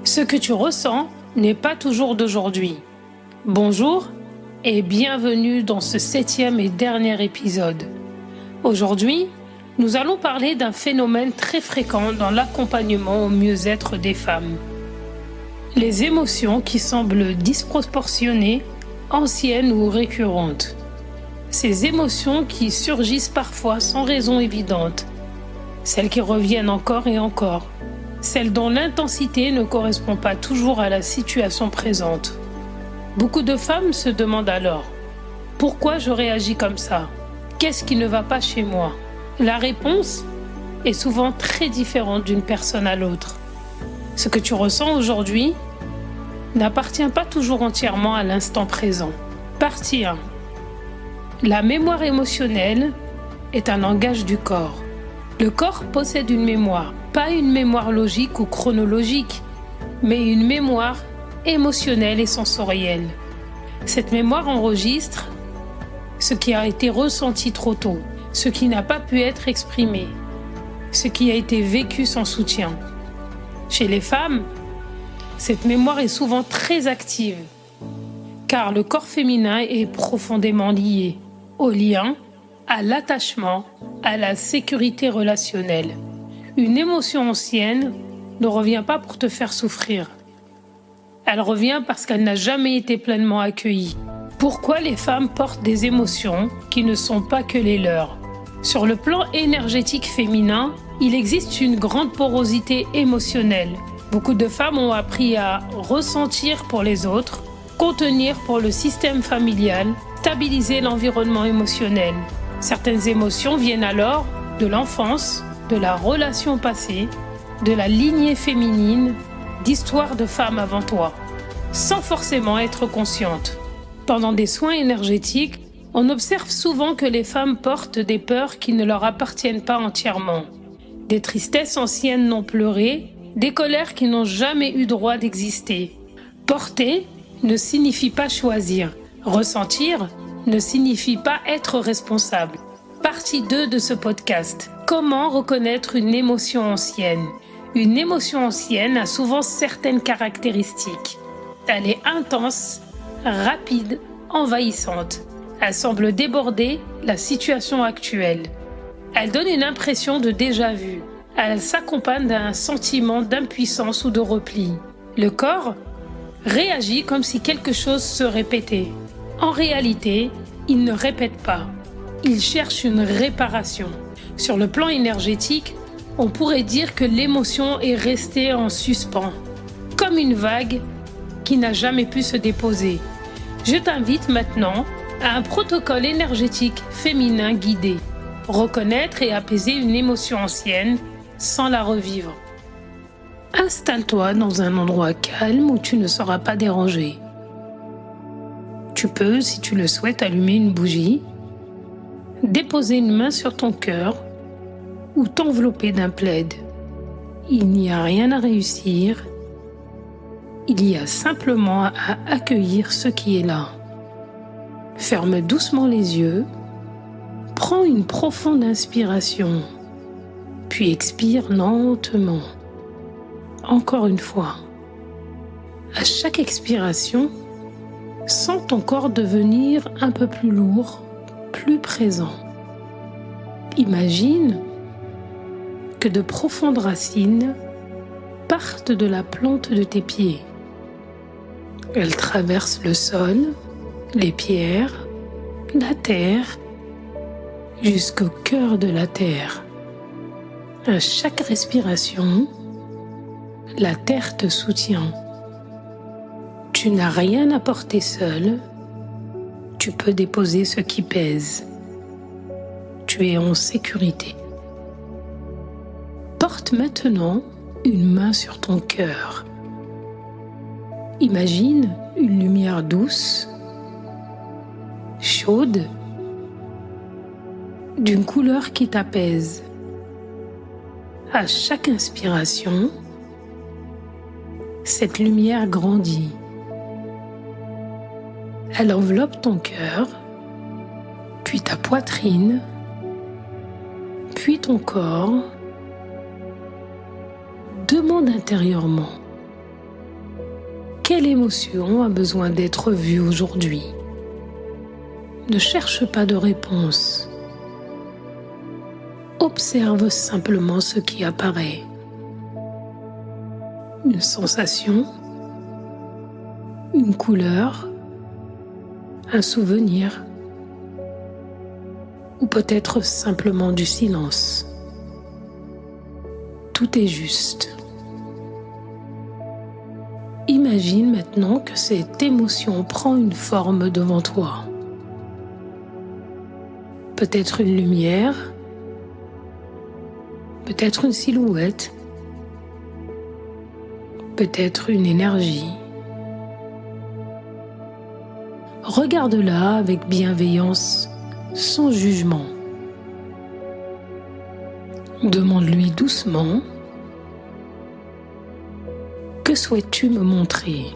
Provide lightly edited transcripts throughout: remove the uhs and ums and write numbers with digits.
Ce que tu ressens n'est pas toujours d'aujourd'hui. Bonjour et bienvenue dans ce 7e et dernier épisode. Aujourd'hui, nous allons parler d'un phénomène très fréquent dans l'accompagnement au mieux-être des femmes. Les émotions qui semblent disproportionnées, anciennes ou récurrentes. Ces émotions qui surgissent parfois sans raison évidente. Celles qui reviennent encore et encore. Celles dont l'intensité ne correspond pas toujours à la situation présente. Beaucoup de femmes se demandent alors « Pourquoi je réagis comme ça ? Qu'est-ce qui ne va pas chez moi ?» La réponse est souvent très différente d'une personne à l'autre. Ce que tu ressens aujourd'hui n'appartient pas toujours entièrement à l'instant présent. Partie 1. La mémoire émotionnelle est un langage du corps. Le corps possède une mémoire, pas une mémoire logique ou chronologique, mais une mémoire émotionnelle et sensorielle. Cette mémoire enregistre ce qui a été ressenti trop tôt, ce qui n'a pas pu être exprimé, ce qui a été vécu sans soutien. Chez les femmes, cette mémoire est souvent très active, car le corps féminin est profondément lié au lien, à l'attachement, à la sécurité relationnelle. Une émotion ancienne ne revient pas pour te faire souffrir. Elle revient parce qu'elle n'a jamais été pleinement accueillie. Pourquoi les femmes portent des émotions qui ne sont pas que les leurs ? Sur le plan énergétique féminin, il existe une grande porosité émotionnelle. Beaucoup de femmes ont appris à ressentir pour les autres, contenir pour le système familial, stabiliser l'environnement émotionnel. Certaines émotions viennent alors de l'enfance, de la relation passée, de la lignée féminine, d'histoires de femmes avant toi, sans forcément être consciente. Pendant des soins énergétiques, on observe souvent que les femmes portent des peurs qui ne leur appartiennent pas entièrement, des tristesses anciennes non pleurées, des colères qui n'ont jamais eu droit d'exister. Porter ne signifie pas choisir. Ressentir ne signifie pas être responsable. Partie 2 de ce podcast. Comment reconnaître une émotion ancienne ? Une émotion ancienne a souvent certaines caractéristiques. Elle est intense, rapide, envahissante. Elle semble déborder la situation actuelle. Elle donne une impression de déjà-vu. Elle s'accompagne d'un sentiment d'impuissance ou de repli. Le corps réagit comme si quelque chose se répétait. En réalité, il ne répète pas. Il cherche une réparation. Sur le plan énergétique, on pourrait dire que l'émotion est restée en suspens, comme une vague qui n'a jamais pu se déposer. Je t'invite maintenant à un protocole énergétique féminin guidé. Reconnaître et apaiser une émotion ancienne sans la revivre. Installe-toi dans un endroit calme où tu ne seras pas dérangé. Tu peux, si tu le souhaites, allumer une bougie, déposer une main sur ton cœur ou t'envelopper d'un plaid. Il n'y a rien à réussir, il y a simplement à accueillir ce qui est là. Ferme doucement les yeux, prends une profonde inspiration, puis expire lentement. Encore une fois. À chaque expiration, sens ton corps devenir un peu plus lourd, plus présent. Imagine que de profondes racines partent de la plante de tes pieds. Elles traversent le sol, les pierres, la terre, jusqu'au cœur de la terre. À chaque respiration, la terre te soutient. Tu n'as rien à porter seul. Tu peux déposer ce qui pèse. Tu es en sécurité. Porte maintenant une main sur ton cœur. Imagine une lumière douce, chaude, d'une couleur qui t'apaise. À chaque inspiration, cette lumière grandit. Elle enveloppe ton cœur, puis ta poitrine, puis ton corps. Demande intérieurement: Quelle émotion a besoin d'être vue aujourd'hui? Ne cherche pas de réponse. Observe simplement ce qui apparaît. Une sensation, une couleur, un souvenir, ou peut-être simplement du silence. Tout est juste. Imagine maintenant que cette émotion prend une forme devant toi. Peut-être une lumière, peut-être une silhouette, peut-être une énergie. Regarde-la avec bienveillance, sans jugement. Demande-lui doucement: que souhaites-tu me montrer?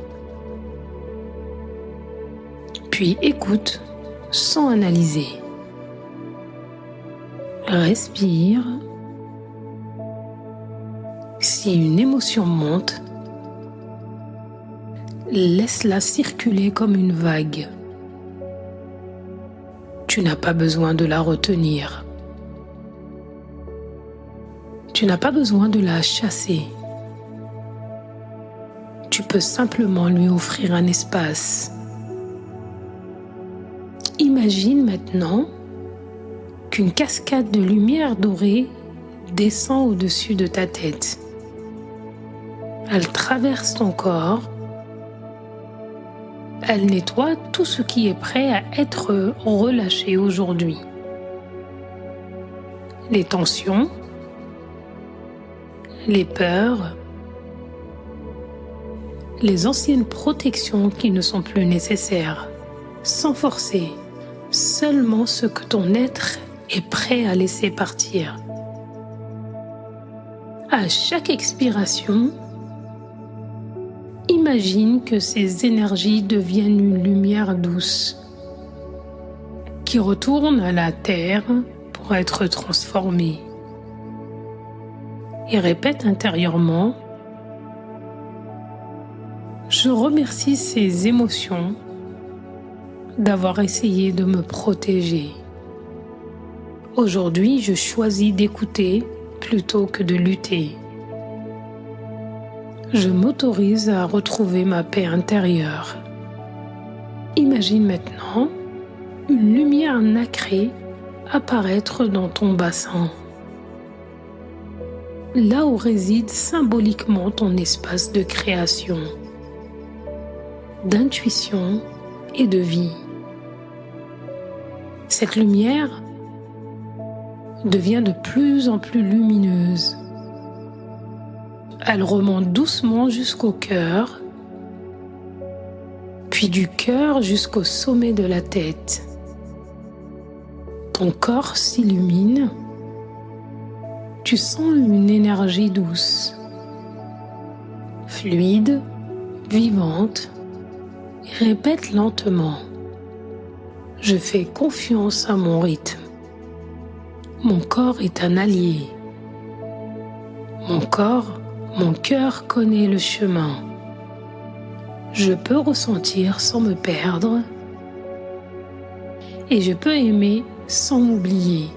Puis écoute sans analyser. Respire. Si une émotion monte, laisse-la circuler comme une vague. Tu n'as pas besoin de la retenir. Tu n'as pas besoin de la chasser. Tu peux simplement lui offrir un espace. Imagine maintenant qu'une cascade de lumière dorée descend au-dessus de ta tête. Elle traverse ton corps. Elle nettoie tout ce qui est prêt à être relâché aujourd'hui. Les tensions, les peurs, les anciennes protections qui ne sont plus nécessaires, sans forcer, seulement ce que ton être est prêt à laisser partir. À chaque expiration, imagine que ces énergies deviennent une lumière douce qui retourne à la terre pour être transformée. Et répète intérieurement: je remercie ces émotions d'avoir essayé de me protéger. Aujourd'hui, je choisis d'écouter plutôt que de lutter. Je m'autorise à retrouver ma paix intérieure. Imagine maintenant une lumière nacrée apparaître dans ton bassin, là où réside symboliquement ton espace de création, d'intuition et de vie. Cette lumière devient de plus en plus lumineuse. Elle remonte doucement jusqu'au cœur, puis du cœur jusqu'au sommet de la tête. Ton corps s'illumine. Tu sens une énergie douce, fluide, vivante. Et répète lentement: je fais confiance à mon rythme. Mon corps est un allié. Mon cœur connaît le chemin. Je peux ressentir sans me perdre et je peux aimer sans m'oublier.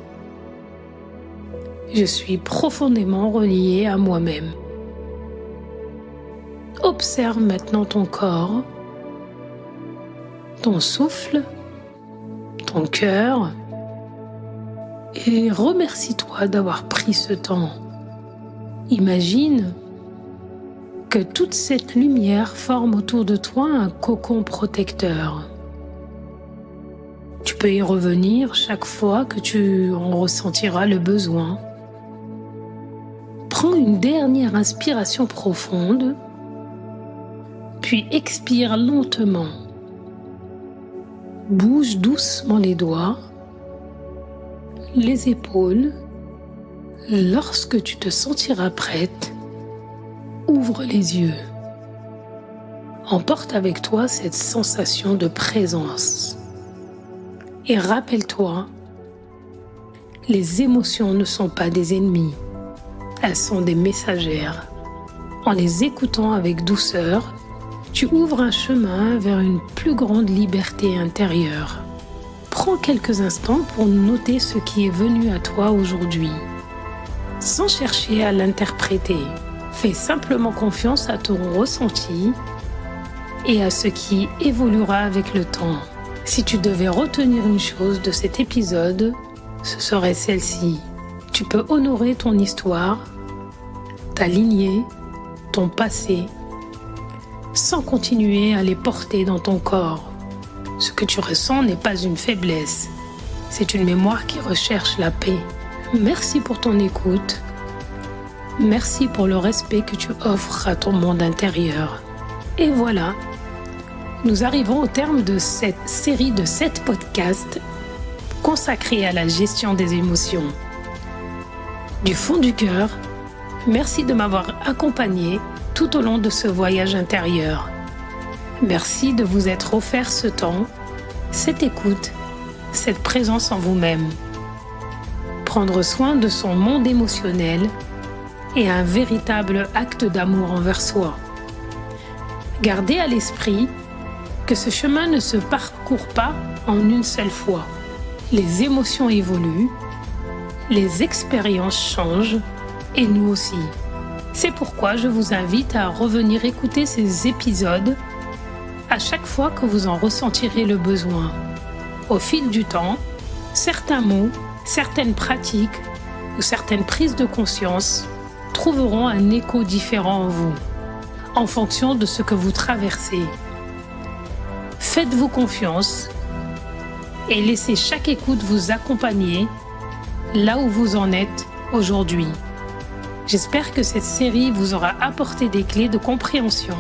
Je suis profondément relié à moi-même. Observe maintenant ton corps, ton souffle, ton cœur et remercie-toi d'avoir pris ce temps. Imagine que toute cette lumière forme autour de toi un cocon protecteur. Tu peux y revenir chaque fois que tu en ressentiras le besoin. Prends une dernière inspiration profonde, puis expire lentement. Bouge doucement les doigts, les épaules. Lorsque tu te sentiras prête, ouvre les yeux. Emporte avec toi cette sensation de présence. Et rappelle-toi, les émotions ne sont pas des ennemis, elles sont des messagères. En les écoutant avec douceur, Tu ouvres un chemin vers une plus grande liberté intérieure. Prends quelques instants pour noter ce qui est venu à toi aujourd'hui, sans chercher à l'interpréter. Fais simplement confiance à ton ressenti et à ce qui évoluera avec le temps. Si tu devais retenir une chose de cet épisode, ce serait celle-ci. Tu peux honorer ton histoire, ta lignée, ton passé, sans continuer à les porter dans ton corps. Ce que tu ressens n'est pas une faiblesse, c'est une mémoire qui recherche la paix. Merci pour ton écoute. Merci pour le respect que tu offres à ton monde intérieur. Et voilà, nous arrivons au terme de cette série de 7 podcasts consacrés à la gestion des émotions. Du fond du cœur, merci de m'avoir accompagné tout au long de ce voyage intérieur. Merci de vous être offert ce temps, cette écoute, cette présence en vous-même. Prendre soin de son monde émotionnel est un véritable acte d'amour envers soi. Gardez à l'esprit que ce chemin ne se parcourt pas en une seule fois. Les émotions évoluent, les expériences changent et nous aussi. C'est pourquoi je vous invite à revenir écouter ces épisodes à chaque fois que vous en ressentirez le besoin. Au fil du temps, certains mots, certaines pratiques ou certaines prises de conscience trouveront un écho différent en vous, en fonction de ce que vous traversez. Faites-vous confiance et laissez chaque écoute vous accompagner là où vous en êtes aujourd'hui. J'espère que cette série vous aura apporté des clés de compréhension,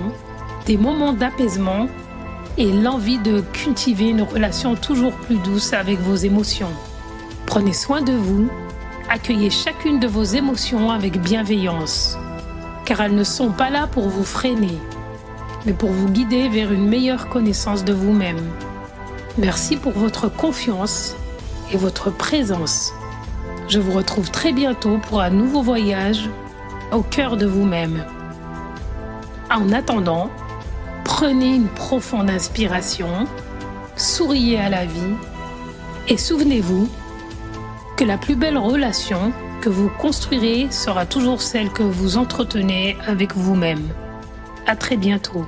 des moments d'apaisement et l'envie de cultiver une relation toujours plus douce avec vos émotions. Prenez soin de vous, accueillez chacune de vos émotions avec bienveillance, car elles ne sont pas là pour vous freiner, mais pour vous guider vers une meilleure connaissance de vous-même. Merci pour votre confiance et votre présence. Je vous retrouve très bientôt pour un nouveau voyage au cœur de vous-même. En attendant, prenez une profonde inspiration, souriez à la vie et souvenez-vous que la plus belle relation que vous construirez sera toujours celle que vous entretenez avec vous-même. À très bientôt.